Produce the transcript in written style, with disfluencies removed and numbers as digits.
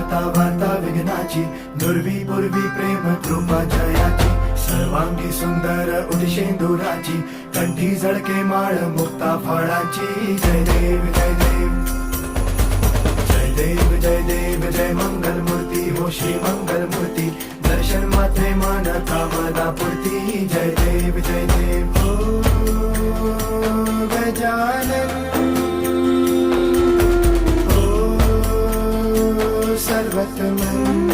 दाता वार्ता विघ्नाची, दुर्वी पूर्वी प्रेम कृपा जयाची, सर्वांगी सुंदर उदिशेंदुराची, कंठी झळके माळ मुक्ता फळाची. जय देव जय देव जय देव जय देव जय मंगल मूर्ती हो श्री मंगल मूर्ती, दर्शन मात्रे मान कामना पूर्ती. जय देव जय देव हो गजानन हो सर्वतमन.